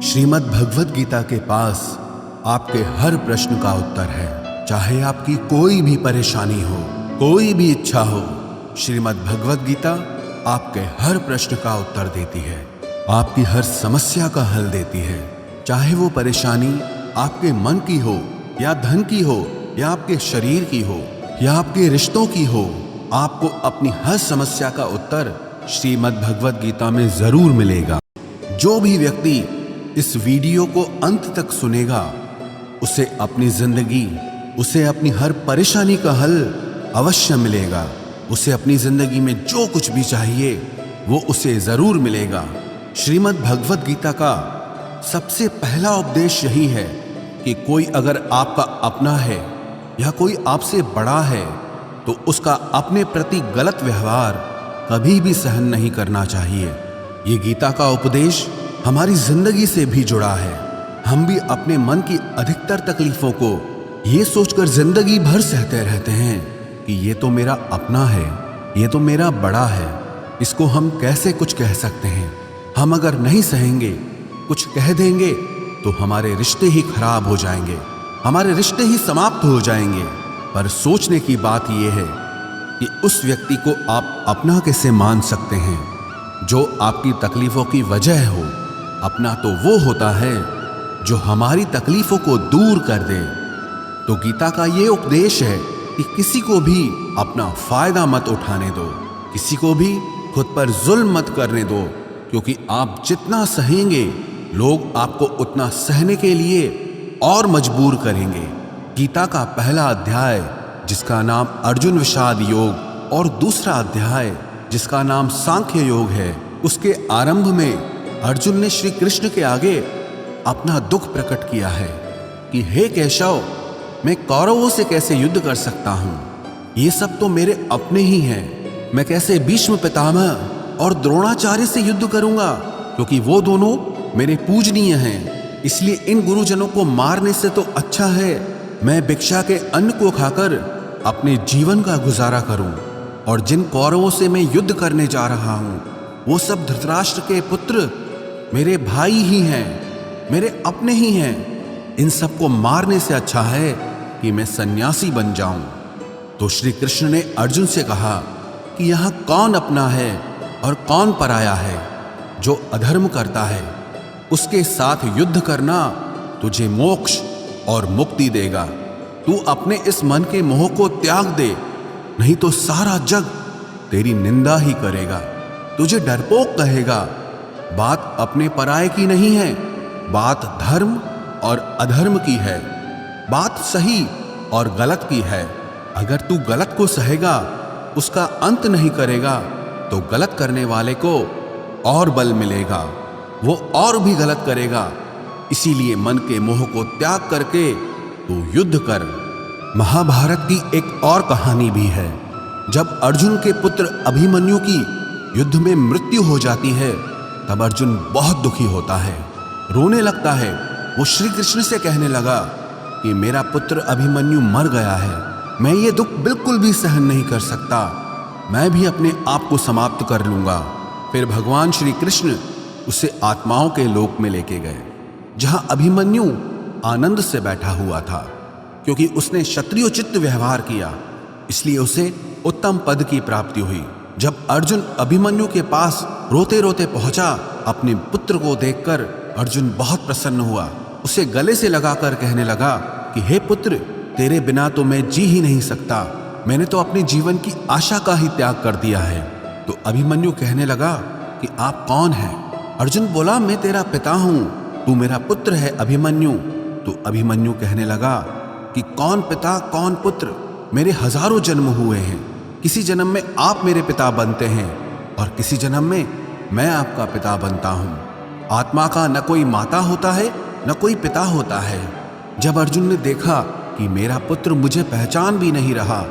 श्रीमद् भगवद गीता के पास आपके हर प्रश्न का उत्तर है। चाहे आपकी कोई भी परेशानी हो, कोई भी इच्छा हो, श्रीमद् भगवद गीता आपके हर प्रश्न का उत्तर देती है, आपकी हर समस्या का हल देती है। चाहे वो परेशानी आपके मन की हो या धन की हो या आपके शरीर की हो या आपके रिश्तों की हो, आपको अपनी हर समस्या का उत्तर श्रीमद् भगवद गीता में जरूर मिलेगा। जो भी व्यक्ति इस वीडियो को अंत तक सुनेगा, उसे अपनी जिंदगी, उसे अपनी हर परेशानी का हल अवश्य मिलेगा। उसे अपनी जिंदगी में जो कुछ भी चाहिए वो उसे जरूर मिलेगा। श्रीमद् भगवद गीता का सबसे पहला उपदेश यही है कि कोई अगर आपका अपना है या कोई आपसे बड़ा है तो उसका अपने प्रति गलत व्यवहार कभी भी सहन नहीं करना चाहिए। ये गीता का उपदेश हमारी जिंदगी से भी जुड़ा है। हम भी अपने मन की अधिकतर तकलीफों को ये सोचकर जिंदगी भर सहते रहते हैं कि ये तो मेरा अपना है, ये तो मेरा बड़ा है, इसको हम कैसे कुछ कह सकते हैं। हम अगर नहीं सहेंगे, कुछ कह देंगे तो हमारे रिश्ते ही खराब हो जाएंगे, हमारे रिश्ते ही समाप्त हो जाएंगे। पर सोचने की बात यह है कि उस व्यक्ति को आप अपना कैसे मान सकते हैं जो आपकी तकलीफों की वजह हो। अपना तो वो होता है जो हमारी तकलीफों को दूर कर दे। तो गीता का ये उपदेश है कि किसी को भी अपना फायदा मत उठाने दो, किसी को भी खुद पर जुल्म मत करने दो, क्योंकि आप जितना सहेंगे लोग आपको उतना सहने के लिए और मजबूर करेंगे। गीता का पहला अध्याय जिसका नाम अर्जुन विषाद योग और दूसरा अध्याय जिसका नाम सांख्य योग है, उसके आरंभ में अर्जुन ने श्री कृष्ण के आगे अपना दुख प्रकट किया है कि हे केशव, मैं कौरवों से कैसे युद्ध कर सकता हूं, ये सब तो मेरे अपने ही हैं। मैं कैसे भीष्म पितामह और द्रोणाचार्य से युद्ध करूंगा, क्योंकि वो दोनों मेरे पूजनीय हैं। इसलिए इन गुरुजनों को मारने से तो अच्छा है मैं भिक्षा के अन्न को खाकर अपने जीवन का गुजारा करूं। और जिन कौरवों से मैं युद्ध करने जा रहा हूं वो सब धृतराष्ट्र के पुत्र मेरे भाई ही हैं, मेरे अपने ही हैं। इन सबको मारने से अच्छा है कि मैं सन्यासी बन जाऊं। तो श्री कृष्ण ने अर्जुन से कहा कि यहां कौन अपना है और कौन पराया है। जो अधर्म करता है उसके साथ युद्ध करना तुझे मोक्ष और मुक्ति देगा। तू अपने इस मन के मोह को त्याग दे, नहीं तो सारा जग तेरी निंदा ही करेगा, तुझे डरपोक कहेगा। बात अपने पराये की नहीं है, बात धर्म और अधर्म की है, बात सही और गलत की है। अगर तू गलत को सहेगा, उसका अंत नहीं करेगा, तो गलत करने वाले को और बल मिलेगा, वो और भी गलत करेगा। इसीलिए मन के मोह को त्याग करके तू युद्ध कर। महाभारत की एक और कहानी भी है। जब अर्जुन के पुत्र अभिमन्यु की युद्ध में मृत्यु हो जाती है तब अर्जुन बहुत दुखी होता है, रोने लगता है। वो श्री कृष्ण से कहने लगा कि मेरा पुत्र अभिमन्यु मर गया है, मैं ये दुख बिल्कुल भी सहन नहीं कर सकता, मैं भी अपने आप को समाप्त कर लूंगा। फिर भगवान श्री कृष्ण उसे आत्माओं के लोक में लेके गए, जहां अभिमन्यु आनंद से बैठा हुआ था। क्योंकि उसने क्षत्रियोचित व्यवहार किया, इसलिए उसे उत्तम पद की प्राप्ति हुई। जब अर्जुन अभिमन्यु के पास रोते रोते पहुंचा, अपने पुत्र को देखकर अर्जुन बहुत प्रसन्न हुआ। उसे गले से लगाकर कहने लगा कि हे पुत्र, तेरे बिना तो मैं जी ही नहीं सकता, मैंने तो अपने जीवन की आशा का ही त्याग कर दिया है। तो अभिमन्यु कहने लगा कि आप कौन हैं? अर्जुन बोला, मैं तेरा पिता हूं, तू मेरा पुत्र है अभिमन्यु। तो अभिमन्यु कहने लगा कि कौन पिता कौन पुत्र, मेरे हजारों जन्म हुए हैं, किसी जन्म में आप मेरे पिता बनते हैं और किसी जन्म में मैं आपका पिता बनता हूं। आत्मा का न कोई माता होता है न कोई पिता होता है। जब अर्जुन ने देखा कि मेरा पुत्र मुझे पहचान भी नहीं रहा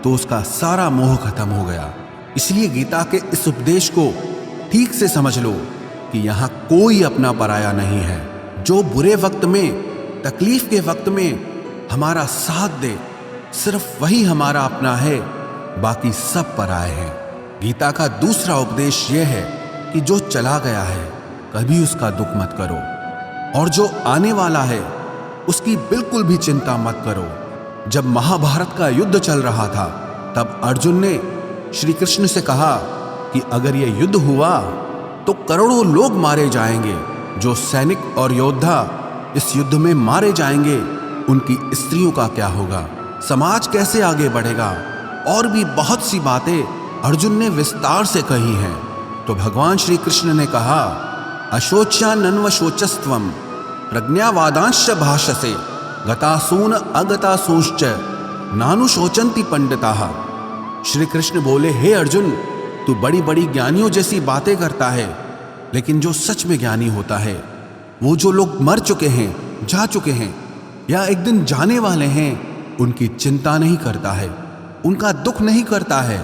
तो उसका सारा मोह खत्म हो गया। इसलिए गीता के इस उपदेश को ठीक से समझ लो कि यहाँ कोई अपना पराया नहीं है। जो बुरे वक्त में, तकलीफ के वक्त में हमारा साथ दे, सिर्फ वही हमारा अपना है, बाकी सब पराये हैं। गीता का दूसरा उपदेश यह है कि जो चला गया है कभी उसका दुख मत करो, और जो आने वाला है उसकी बिल्कुल भी चिंता मत करो। जब महाभारत का युद्ध चल रहा था तब अर्जुन ने श्री कृष्ण से कहा कि अगर यह युद्ध हुआ तो करोड़ों लोग मारे जाएंगे। जो सैनिक और योद्धा इस युद्ध में मारे जाएंगे उनकी स्त्रियों का क्या होगा, समाज कैसे आगे बढ़ेगा। और भी बहुत सी बातें अर्जुन ने विस्तार से कही हैं। तो भगवान श्री कृष्ण ने कहा, अशोच्यानन्व शोचस्त्वम प्रज्ञावादांश्च भाषसे गतासून अगतासूश्च नानुशोचन्ति पंडिताः। श्री कृष्ण बोले, हे अर्जुन, तू बड़ी बड़ी ज्ञानियों जैसी बातें करता है, लेकिन जो सच में ज्ञानी होता है, वो जो लोग मर चुके हैं, जा चुके हैं या एक दिन जाने वाले हैं, उनकी चिंता नहीं करता है, उनका दुख नहीं करता है।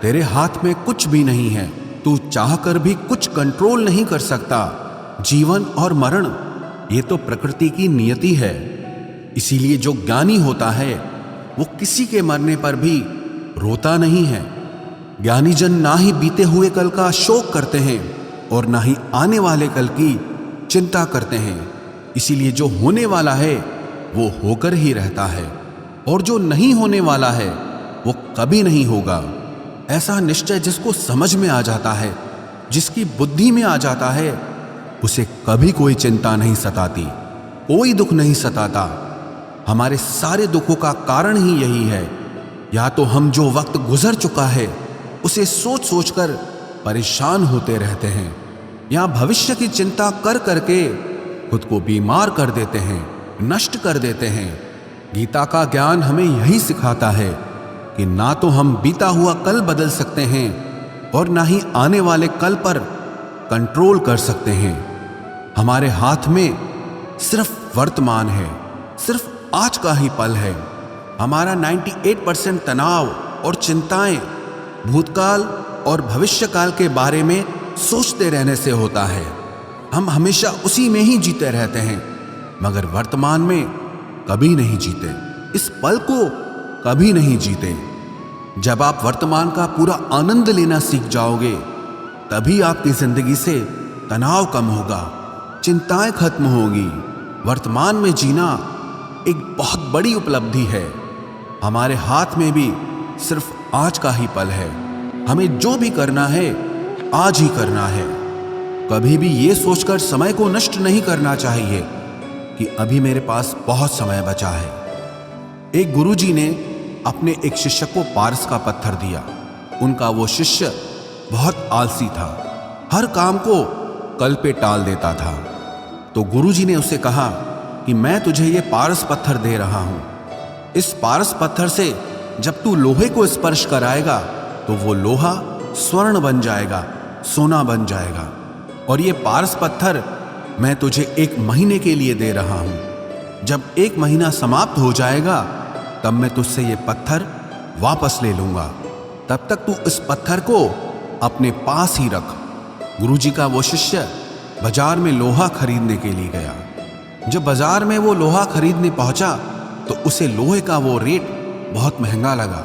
तेरे हाथ में कुछ भी नहीं है, तू चाहकर भी कुछ कंट्रोल नहीं कर सकता। जीवन और मरण ये तो प्रकृति की नियति है। इसीलिए जो ज्ञानी होता है वो किसी के मरने पर भी रोता नहीं है। ज्ञानी जन ना ही बीते हुए कल का शोक करते हैं और ना ही आने वाले कल की चिंता करते हैं। इसीलिए जो होने वाला है वो होकर ही रहता है और जो नहीं होने वाला है वो कभी नहीं होगा। ऐसा निश्चय जिसको समझ में आ जाता है, जिसकी बुद्धि में आ जाता है, उसे कभी कोई चिंता नहीं सताती, कोई दुख नहीं सताता। हमारे सारे दुखों का कारण ही यही है। या तो हम जो वक्त गुजर चुका है उसे सोच सोचकर परेशान होते रहते हैं, या भविष्य की चिंता कर करके खुद को बीमार कर देते हैं, नष्ट कर देते हैं। गीता का ज्ञान हमें यही सिखाता है कि ना तो हम बीता हुआ कल बदल सकते हैं और ना ही आने वाले कल पर कंट्रोल कर सकते हैं। हमारे हाथ में सिर्फ वर्तमान है, सिर्फ आज का ही पल है। हमारा 98% तनाव और चिंताएं भूतकाल और भविष्यकाल के बारे में सोचते रहने से होता है। हम हमेशा उसी में ही जीते रहते हैं, मगर वर्तमान में कभी नहीं जीते, इस पल को कभी नहीं जीते। जब आप वर्तमान का पूरा आनंद लेना सीख जाओगे तभी आपकी जिंदगी से तनाव कम होगा, चिंताएं खत्म होगी। वर्तमान में जीना एक बहुत बड़ी उपलब्धि है। हमारे हाथ में भी सिर्फ आज का ही पल है। हमें जो भी करना है आज ही करना है। कभी भी ये सोचकर समय को नष्ट नहीं करना चाहिए कि अभी मेरे पास बहुत समय बचा है। एक गुरुजी ने अपने एक शिष्य को पारस का पत्थर दिया। उनका वो शिष्य बहुत आलसी था, हर काम को कल पे टाल देता था। तो गुरुजी ने उसे कहा कि मैं तुझे ये पारस पत्थर दे रहा हूं। इस पारस पत्थर से जब तू लोहे को स्पर्श कराएगा तो वो लोहा स्वर्ण बन जाएगा, सोना बन जाएगा। और ये पारस पत्थर मैं तुझे 1 महीने के लिए दे रहा हूं। जब 1 महीना समाप्त हो जाएगा तब मैं तुझसे ये पत्थर वापस ले लूंगा। तब तक तू इस पत्थर को अपने पास ही रख। गुरुजी का वो शिष्य बाजार में लोहा खरीदने के लिए गया। जब बाजार में वो लोहा खरीदने पहुंचा तो उसे लोहे का वो रेट बहुत महंगा लगा।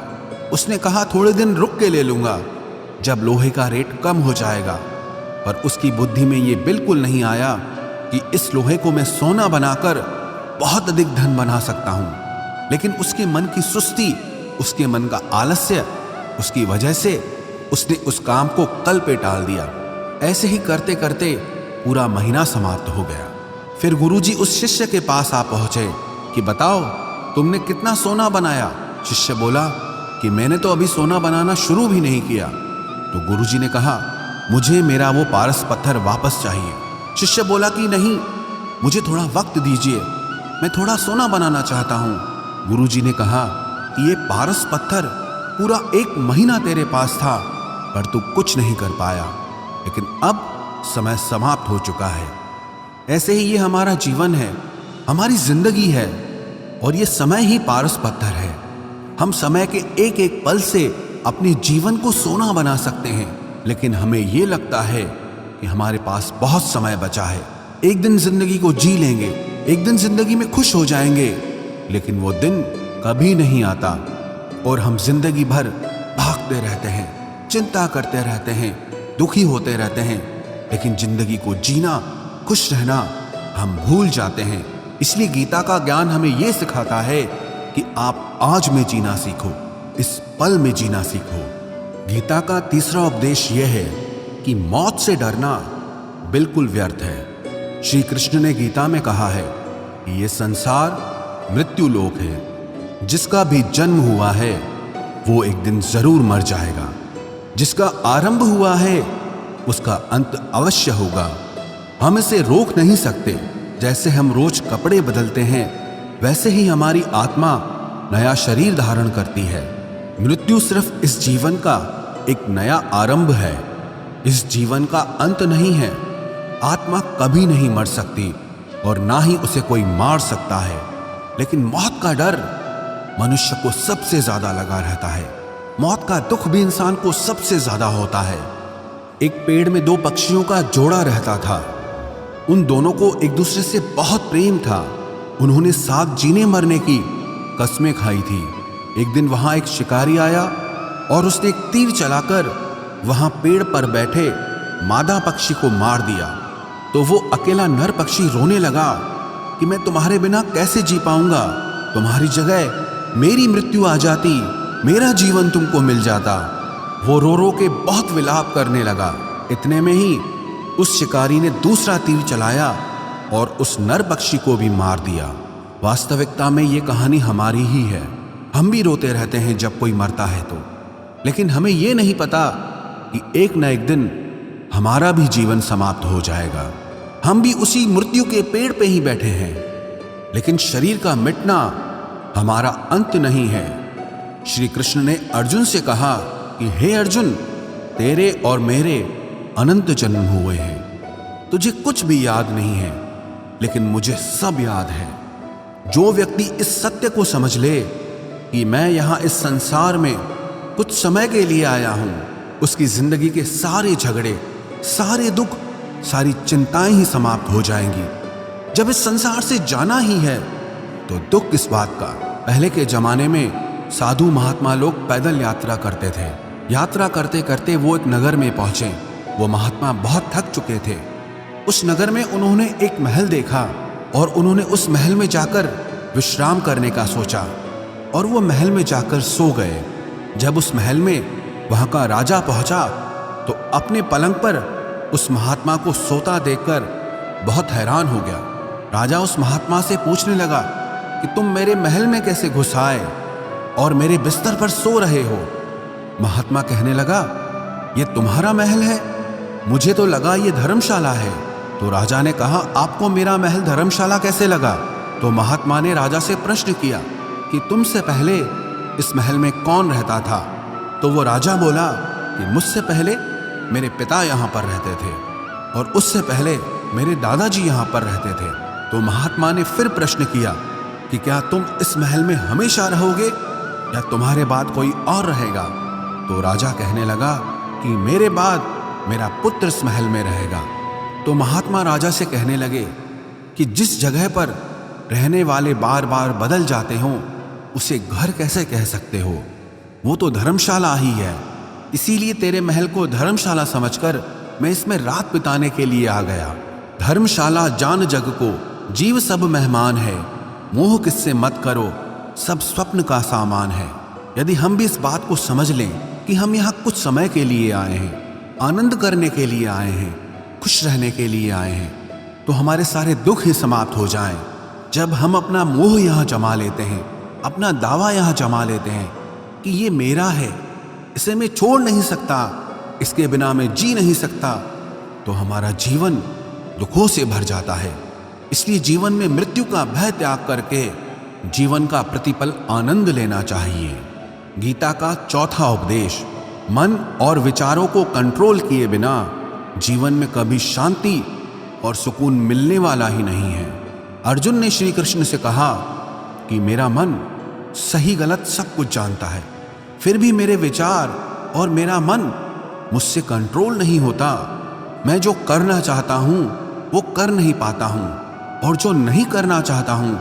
उसने कहा थोड़े दिन रुक के ले लूंगा, जब लोहे का रेट कम हो जाएगा। पर उसकी बुद्धि में ये बिल्कुल नहीं आया कि इस लोहे को मैं सोना बनाकर बहुत अधिक धन बना सकता हूं। लेकिन उसके मन की सुस्ती, उसके मन का आलस्य, उसकी वजह से उसने उस काम को कल पे टाल दिया। ऐसे ही करते करते पूरा महीना समाप्त हो गया। फिर गुरुजी उस शिष्य के पास आ पहुंचे कि बताओ तुमने कितना सोना बनाया। शिष्य बोला कि मैंने तो अभी सोना बनाना शुरू भी नहीं किया। तो गुरुजी ने कहा मुझे मेरा वो पारस पत्थर वापस चाहिए। शिष्य बोला कि नहीं, मुझे थोड़ा वक्त दीजिए, मैं थोड़ा सोना बनाना चाहता हूं। गुरुजी ने कहा कि ये पारस पत्थर पूरा 1 महीना तेरे पास था पर तू कुछ नहीं कर पाया, लेकिन अब समय समाप्त हो चुका है। ऐसे ही ये हमारा जीवन है, हमारी जिंदगी है और ये समय ही पारस पत्थर है। हम समय के एक एक पल से अपने जीवन को सोना बना सकते हैं, लेकिन हमें ये लगता है कि हमारे पास बहुत समय बचा है, एक दिन जिंदगी को जी लेंगे, एक दिन जिंदगी में खुश हो जाएंगे। लेकिन वो दिन कभी नहीं आता और हम जिंदगी भर भागते रहते हैं, चिंता करते रहते हैं, दुखी होते रहते हैं। लेकिन जिंदगी को जीना, खुश रहना हम भूल जाते हैं। इसलिए गीता का ज्ञान हमें यह सिखाता है कि आप आज में जीना सीखो, इस पल में जीना सीखो। गीता का तीसरा उपदेश यह है कि मौत से डरना बिल्कुल व्यर्थ है। श्री कृष्ण ने गीता में कहा है कि यह संसार मृत्यु लोक है। जिसका भी जन्म हुआ है वो एक दिन जरूर मर जाएगा। जिसका आरंभ हुआ है उसका अंत अवश्य होगा। हम इसे रोक नहीं सकते। जैसे हम रोज कपड़े बदलते हैं वैसे ही हमारी आत्मा नया शरीर धारण करती है। मृत्यु सिर्फ इस जीवन का एक नया आरंभ है, इस जीवन का अंत नहीं है। आत्मा कभी नहीं मर सकती और ना ही उसे कोई मार सकता है। लेकिन मौत का डर मनुष्य को सबसे ज्यादा लगा रहता है। मौत का दुख भी इंसान को सबसे ज्यादा होता है। एक पेड़ में दो पक्षियों का जोड़ा रहता था। उन दोनों को एक दूसरे से बहुत प्रेम था। उन्होंने साथ जीने मरने की कस्में खाई थी। एक दिन वहां एक शिकारी आया और उसने एक तीर चलाकर वहां पेड़ पर बैठे मादा पक्षी को मार दिया। तो वो अकेला नर पक्षी रोने लगा कि मैं तुम्हारे बिना कैसे जी पाऊंगा। तुम्हारी जगह मेरी मृत्यु आ जाती, मेरा जीवन तुमको मिल जाता। वो रो रो के बहुत विलाप करने लगा। इतने में ही उस शिकारी ने दूसरा तीर चलाया और उस नर पक्षी को भी मार दिया। वास्तविकता में ये कहानी हमारी ही है। हम भी रोते रहते हैं जब कोई मरता है तो, लेकिन हमें ये नहीं पता कि एक न एक दिन हमारा भी जीवन समाप्त हो जाएगा। हम भी उसी मृत्यु के पेड़ पे ही बैठे हैं। लेकिन शरीर का मिटना हमारा अंत नहीं है। श्री कृष्ण ने अर्जुन से कहा कि हे अर्जुन, तेरे और मेरे अनंत जन्म हुए हैं। तुझे कुछ भी याद नहीं है, लेकिन मुझे सब याद है। जो व्यक्ति इस सत्य को समझ ले कि मैं यहां इस संसार में कुछ समय के लिए आया हूं, उसकी जिंदगी के सारे झगड़े, सारे दुख, सारी चिंताएं ही समाप्त हो जाएंगी। जब इस संसार से जाना ही है तो दुख किस बात का। पहले के जमाने में साधु महात्मा लोग पैदल यात्रा करते थे। यात्रा करते करते वो एक नगर में पहुंचे। वो महात्मा बहुत थक चुके थे। उस नगर में उन्होंने एक महल देखा और उन्होंने उस महल में जाकर विश्राम करने का सोचा और वो महल में जाकर सो गए। जब उस महल में वहां का राजा पहुंचा तो अपने पलंग पर उस महात्मा को सोता देखकर बहुत हैरान हो गया। राजा उस महात्मा से पूछने लगा कि तुम मेरे महल में कैसे घुस आए और मेरे बिस्तर पर सो रहे हो। महात्मा कहने लगा, ये तुम्हारा महल है? मुझे तो लगा ये धर्मशाला है। तो राजा ने कहा, आपको मेरा महल धर्मशाला कैसे लगा? तो महात्मा ने राजा से प्रश्न किया कि तुमसे पहले इस महल में कौन रहता था? तो वो राजा बोला कि मुझसे पहले मेरे पिता यहाँ पर रहते थे और उससे पहले मेरे दादाजी यहाँ पर रहते थे। तो महात्मा ने फिर प्रश्न किया कि क्या तुम इस महल में हमेशा रहोगे या तुम्हारे बाद कोई और रहेगा? तो राजा कहने लगा कि मेरे बाद मेरा पुत्र इस महल में रहेगा। तो महात्मा राजा से कहने लगे कि जिस जगह पर रहने वाले बार बार बदल जाते हों उसे घर कैसे कह सकते हो? वो तो धर्मशाला ही है। इसीलिए तेरे महल को धर्मशाला समझकर मैं इसमें रात बिताने के लिए आ गया। धर्मशाला जान जग को, जीव सब मेहमान है। मोह किससे मत करो, सब स्वप्न का सामान है। यदि हम भी इस बात को समझ लें कि हम यहाँ कुछ समय के लिए आए हैं, आनंद करने के लिए आए हैं, खुश रहने के लिए आए हैं, तो हमारे सारे दुख ही समाप्त हो जाएं। जब हम अपना मोह यहाँ जमा लेते हैं, अपना दावा यहाँ जमा लेते हैं कि ये मेरा है, इसे मैं छोड़ नहीं सकता, इसके बिना मैं जी नहीं सकता, तो हमारा जीवन दुखों से भर जाता है। इसलिए जीवन में मृत्यु का भय त्याग करके जीवन का प्रतिपल आनंद लेना चाहिए। गीता का चौथा उपदेश, मन और विचारों को कंट्रोल किए बिना जीवन में कभी शांति और सुकून मिलने वाला ही नहीं है। अर्जुन ने श्री कृष्ण से कहा कि मेरा मन सही गलत सब कुछ जानता है, फिर भी मेरे विचार और मेरा मन मुझसे कंट्रोल नहीं होता। मैं जो करना चाहता हूँ वो कर नहीं पाता हूँ और जो नहीं करना चाहता हूँ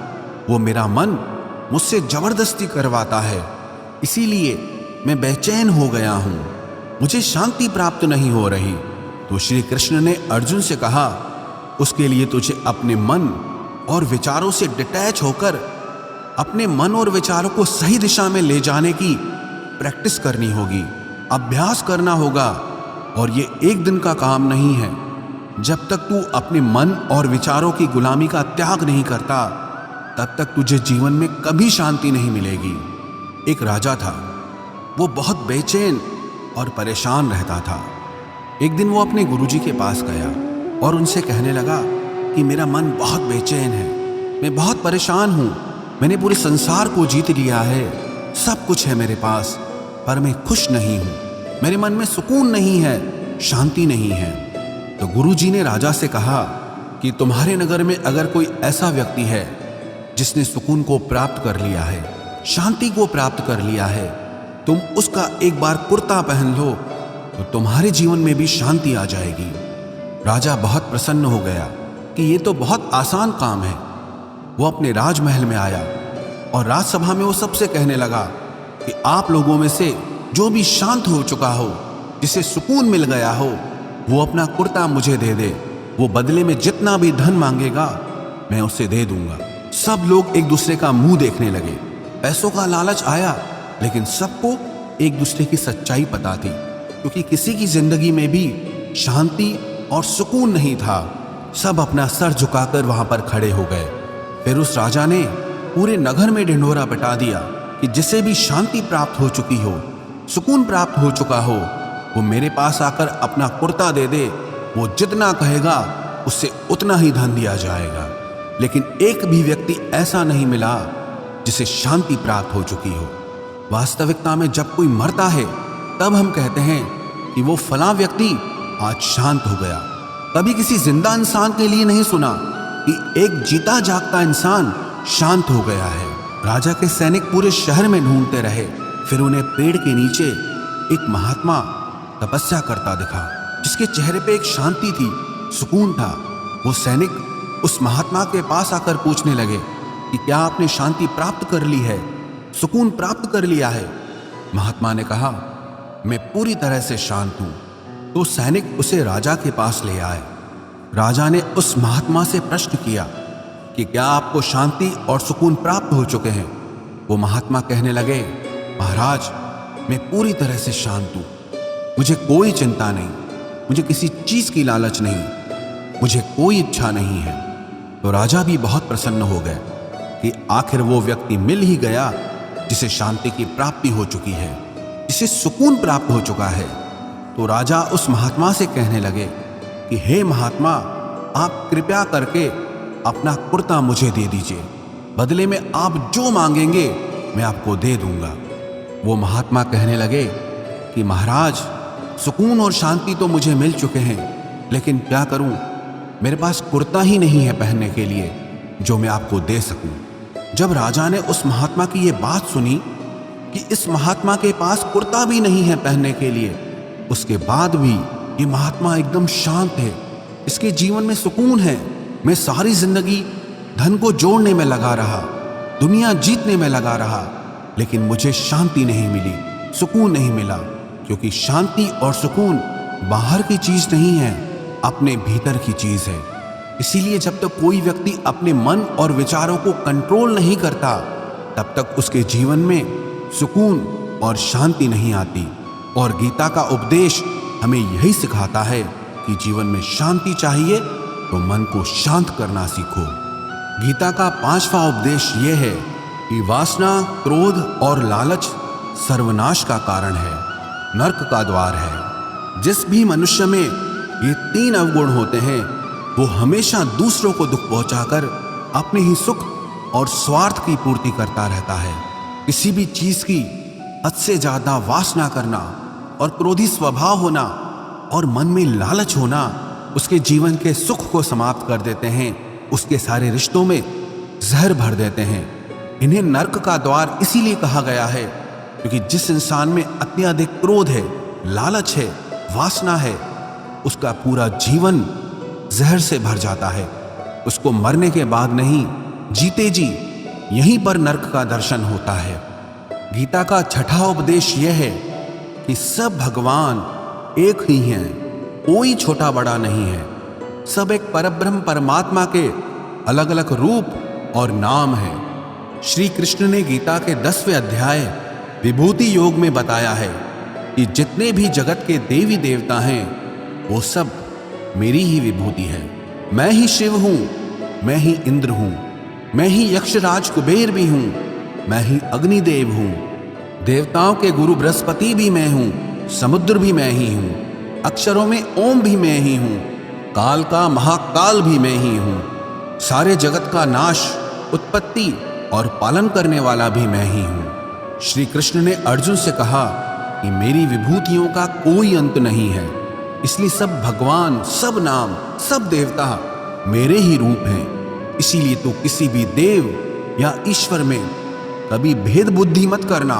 वो मेरा मन मुझसे जबरदस्ती करवाता है। इसीलिए मैं बेचैन हो गया हूँ, मुझे शांति प्राप्त नहीं हो रही। तो श्री कृष्ण ने अर्जुन से कहा उसके लिए तुझे अपने मन और विचारों से डिटैच होकर अपने मन और विचारों को सही दिशा में ले जाने की प्रैक्टिस करनी होगी, अभ्यास करना होगा। और ये एक दिन का काम नहीं है। जब तक तू अपने मन और विचारों की गुलामी का त्याग नहीं करता, तब तक तुझे जीवन में कभी शांति नहीं मिलेगी। एक राजा था, वो बहुत बेचैन और परेशान रहता था। एक दिन वो अपने गुरुजी के पास गया और उनसे कहने लगा कि मेरा मन बहुत बेचैन है, मैं बहुत परेशान हूँ, मैंने पूरे संसार को जीत लिया है, सब कुछ है मेरे पास, पर मैं खुश नहीं हूँ, मेरे मन में सुकून नहीं है, शांति नहीं है। तो गुरुजी ने राजा से कहा कि तुम्हारे नगर में अगर कोई ऐसा व्यक्ति है जिसने सुकून को प्राप्त कर लिया है, शांति को प्राप्त कर लिया है, तुम उसका एक बार कुर्ता पहन लो तो तुम्हारे जीवन में भी शांति आ जाएगी। राजा बहुत प्रसन्न हो गया कि ये तो बहुत आसान काम है। वो अपने राजमहल में आया और राजसभा में वो सबसे कहने लगा कि आप लोगों में से जो भी शांत हो चुका हो, जिसे सुकून मिल गया हो, वो अपना कुर्ता मुझे दे दे। वो बदले में जितना भी धन मांगेगा मैं उसे दे दूंगा। सब लोग एक दूसरे का मुंह देखने लगे। पैसों का लालच आया, लेकिन सबको एक दूसरे की सच्चाई पता थी, क्योंकि किसी की जिंदगी में भी शांति और सुकून नहीं था। सब अपना सर झुकाकर वहां पर खड़े हो गए। फिर उस राजा ने पूरे नगर में ढिंढोरा पिटा दिया कि जिसे भी शांति प्राप्त हो चुकी हो, सुकून प्राप्त हो चुका हो, वो मेरे पास आकर अपना कुर्ता दे दे। वो जितना कहेगा उससे उतना ही धन दिया जाएगा। लेकिन एक भी व्यक्ति ऐसा नहीं मिला जिसे शांति प्राप्त हो चुकी हो। वास्तविकता में जब कोई मरता है तब हम कहते हैं कि वो फलां व्यक्ति आज शांत हो गया। कभी किसी जिंदा इंसान के लिए नहीं सुना कि एक जीता जागता इंसान शांत हो गया है। राजा के सैनिक पूरे शहर में ढूंढते रहे। फिर उन्हें पेड़ के नीचे एक महात्मा तपस्या करता दिखा, जिसके चेहरे पे एक शांति थी, सुकून था। वो सैनिक उस महात्मा के पास आकर पूछने लगे कि क्या आपने शांति प्राप्त कर ली है, सुकून प्राप्त कर लिया है? महात्मा ने कहा, मैं पूरी तरह से शांत हूं। तो सैनिक उसे राजा के पास ले आए। राजा ने उस महात्मा से प्रश्न किया कि क्या आपको शांति और सुकून प्राप्त हो चुके हैं? वो महात्मा कहने लगे, महाराज, मैं पूरी तरह से शांत हूं, मुझे कोई चिंता नहीं, मुझे किसी चीज की लालच नहीं, मुझे कोई इच्छा नहीं है। तो राजा भी बहुत प्रसन्न हो गए कि आखिर वो व्यक्ति मिल ही गया जिसे शांति की प्राप्ति हो चुकी है, जिसे सुकून प्राप्त हो चुका है। तो राजा उस महात्मा से कहने लगे कि हे महात्मा, आप कृपया करके अपना कुर्ता मुझे दे दीजिए, बदले में आप जो मांगेंगे मैं आपको दे दूंगा। वो महात्मा कहने लगे कि महाराज, सुकून और शांति तो मुझे मिल चुके हैं, लेकिन क्या करूं, मेरे पास कुर्ता ही नहीं है पहनने के लिए जो मैं आपको दे सकूं। जब राजा ने उस महात्मा की ये बात सुनी कि इस महात्मा के पास कुर्ता भी नहीं है पहनने के लिए, उसके बाद भी ये महात्मा एकदम शांत है, इसके जीवन में सुकून है। मैं सारी जिंदगी धन को जोड़ने में लगा रहा, दुनिया जीतने में लगा रहा, लेकिन मुझे शांति नहीं मिली, सुकून नहीं मिला। क्योंकि शांति और सुकून बाहर की चीज नहीं है, अपने भीतर की चीज है। इसीलिए जब तक कोई व्यक्ति अपने मन और विचारों को कंट्रोल नहीं करता, तब तक उसके जीवन में सुकून और शांति नहीं आती। और गीता का उपदेश हमें यही सिखाता है कि जीवन में शांति चाहिए तो मन को शांत करना सीखो। गीता का 5वां उपदेश यह है कि वासना, क्रोध और लालच सर्वनाश का कारण है, नरक का द्वार है। जिस भी मनुष्य में ये 3 अवगुण होते हैं, वो हमेशा दूसरों को दुख पहुंचाकर अपने ही सुख और स्वार्थ की पूर्ति करता रहता है। किसी भी चीज की हद से ज्यादा वासना करना और क्रोधी स्वभाव होना और मन में लालच होना उसके जीवन के सुख को समाप्त कर देते हैं, उसके सारे रिश्तों में जहर भर देते हैं। इन्हें नरक का द्वार इसीलिए कहा गया है क्योंकि जिस इंसान में अत्यधिक क्रोध है, लालच है, वासना है, उसका पूरा जीवन जहर से भर जाता है। उसको मरने के बाद नहीं, जीते जी यहीं पर नरक का दर्शन होता है। गीता का 6वां उपदेश यह है कि सब भगवान एक ही हैं, कोई छोटा बड़ा नहीं है। सब एक परब्रह्म परमात्मा के अलग अलग रूप और नाम हैं। श्री कृष्ण ने गीता के 10वें अध्याय विभूति योग में बताया है कि जितने भी जगत के देवी देवता हैं वो सब मेरी ही विभूति है। मैं ही शिव हूं, मैं ही इंद्र हूं, मैं ही यक्षराज कुबेर भी हूं, मैं ही अग्निदेव हूं, देवताओं के गुरु बृहस्पति भी मैं हूं, समुद्र भी मैं ही हूं, अक्षरों में ओम भी मैं ही हूं, काल का महाकाल भी मैं ही हूं, सारे जगत का नाश, उत्पत्ति और पालन करने वाला भी मैं ही हूं। श्री कृष्ण ने अर्जुन से कहा कि मेरी विभूतियों का कोई अंत नहीं है, इसलिए सब भगवान, सब नाम, सब देवता मेरे ही रूप हैं। इसीलिए तो किसी भी देव या ईश्वर में कभी भेद बुद्धि मत करना,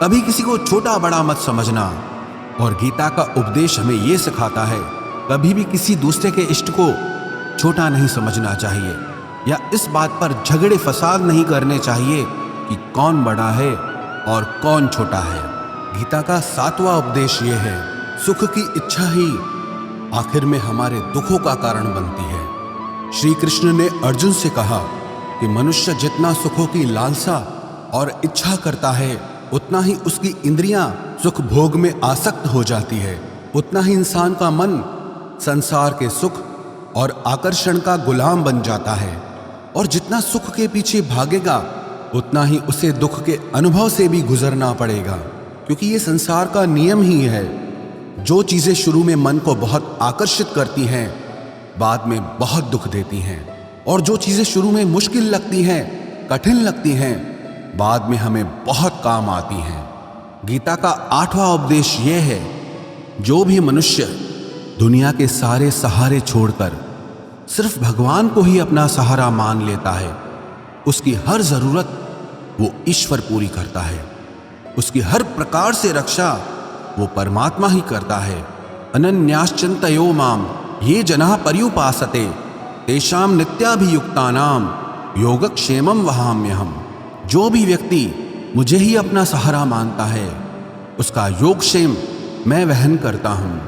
कभी किसी को छोटा बड़ा मत समझना। और गीता का उपदेश हमें यह सिखाता है कभी भी किसी दूसरे के इष्ट को छोटा नहीं समझना चाहिए, या इस बात पर झगड़े फसाद नहीं करने चाहिए कि कौन बड़ा है और कौन छोटा है। गीता का 7वां उपदेश यह है, सुख की इच्छा ही आखिर में हमारे दुखों का कारण बनती है। श्री कृष्ण ने अर्जुन से कहा कि मनुष्य जितना सुखों की लालसा और इच्छा करता है उतना ही उसकी इंद्रियां सुख भोग में आसक्त हो जाती है, उतना ही इंसान का मन संसार के सुख और आकर्षण का गुलाम बन जाता है। और जितना सुख के पीछे भागेगा उतना ही उसे दुख के अनुभव से भी गुजरना पड़ेगा, क्योंकि ये संसार का नियम ही है। जो चीजें शुरू में मन को बहुत आकर्षित करती हैं बाद में बहुत दुख देती हैं, और जो चीजें शुरू में मुश्किल लगती हैं, कठिन लगती हैं, बाद में हमें बहुत काम आती हैं। गीता का 8वां उपदेश यह है, जो भी मनुष्य दुनिया के सारे सहारे छोड़कर सिर्फ भगवान को ही अपना सहारा मान लेता है, उसकी हर जरूरत वो ईश्वर पूरी करता है, उसकी हर प्रकार से रक्षा वो परमात्मा ही करता है। अनन्याश्चिन्तयो माम ये जनाः पर्युपासते तेषां नित्याभियुक्तानां योगक्षेमं वहाम्यहम्। जो भी व्यक्ति मुझे ही अपना सहारा मानता है उसका योगक्षेम मैं वहन करता हूँ।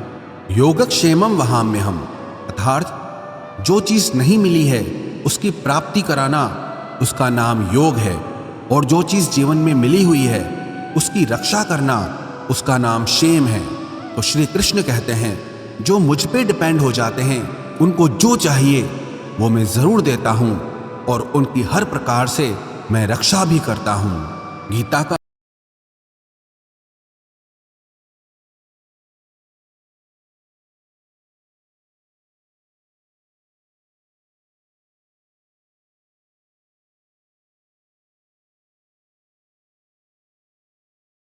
योगक्षेमं वहाम्यहम् अर्थात जो चीज नहीं मिली है उसकी प्राप्ति कराना उसका नाम योग है, और जो चीज जीवन में मिली हुई है उसकी रक्षा करना उसका नाम क्षेम है। तो श्री कृष्ण कहते हैं जो मुझ पे डिपेंड हो जाते हैं उनको जो चाहिए वो मैं जरूर देता हूँ, और उनकी हर प्रकार से मैं रक्षा भी करता हूँ। गीता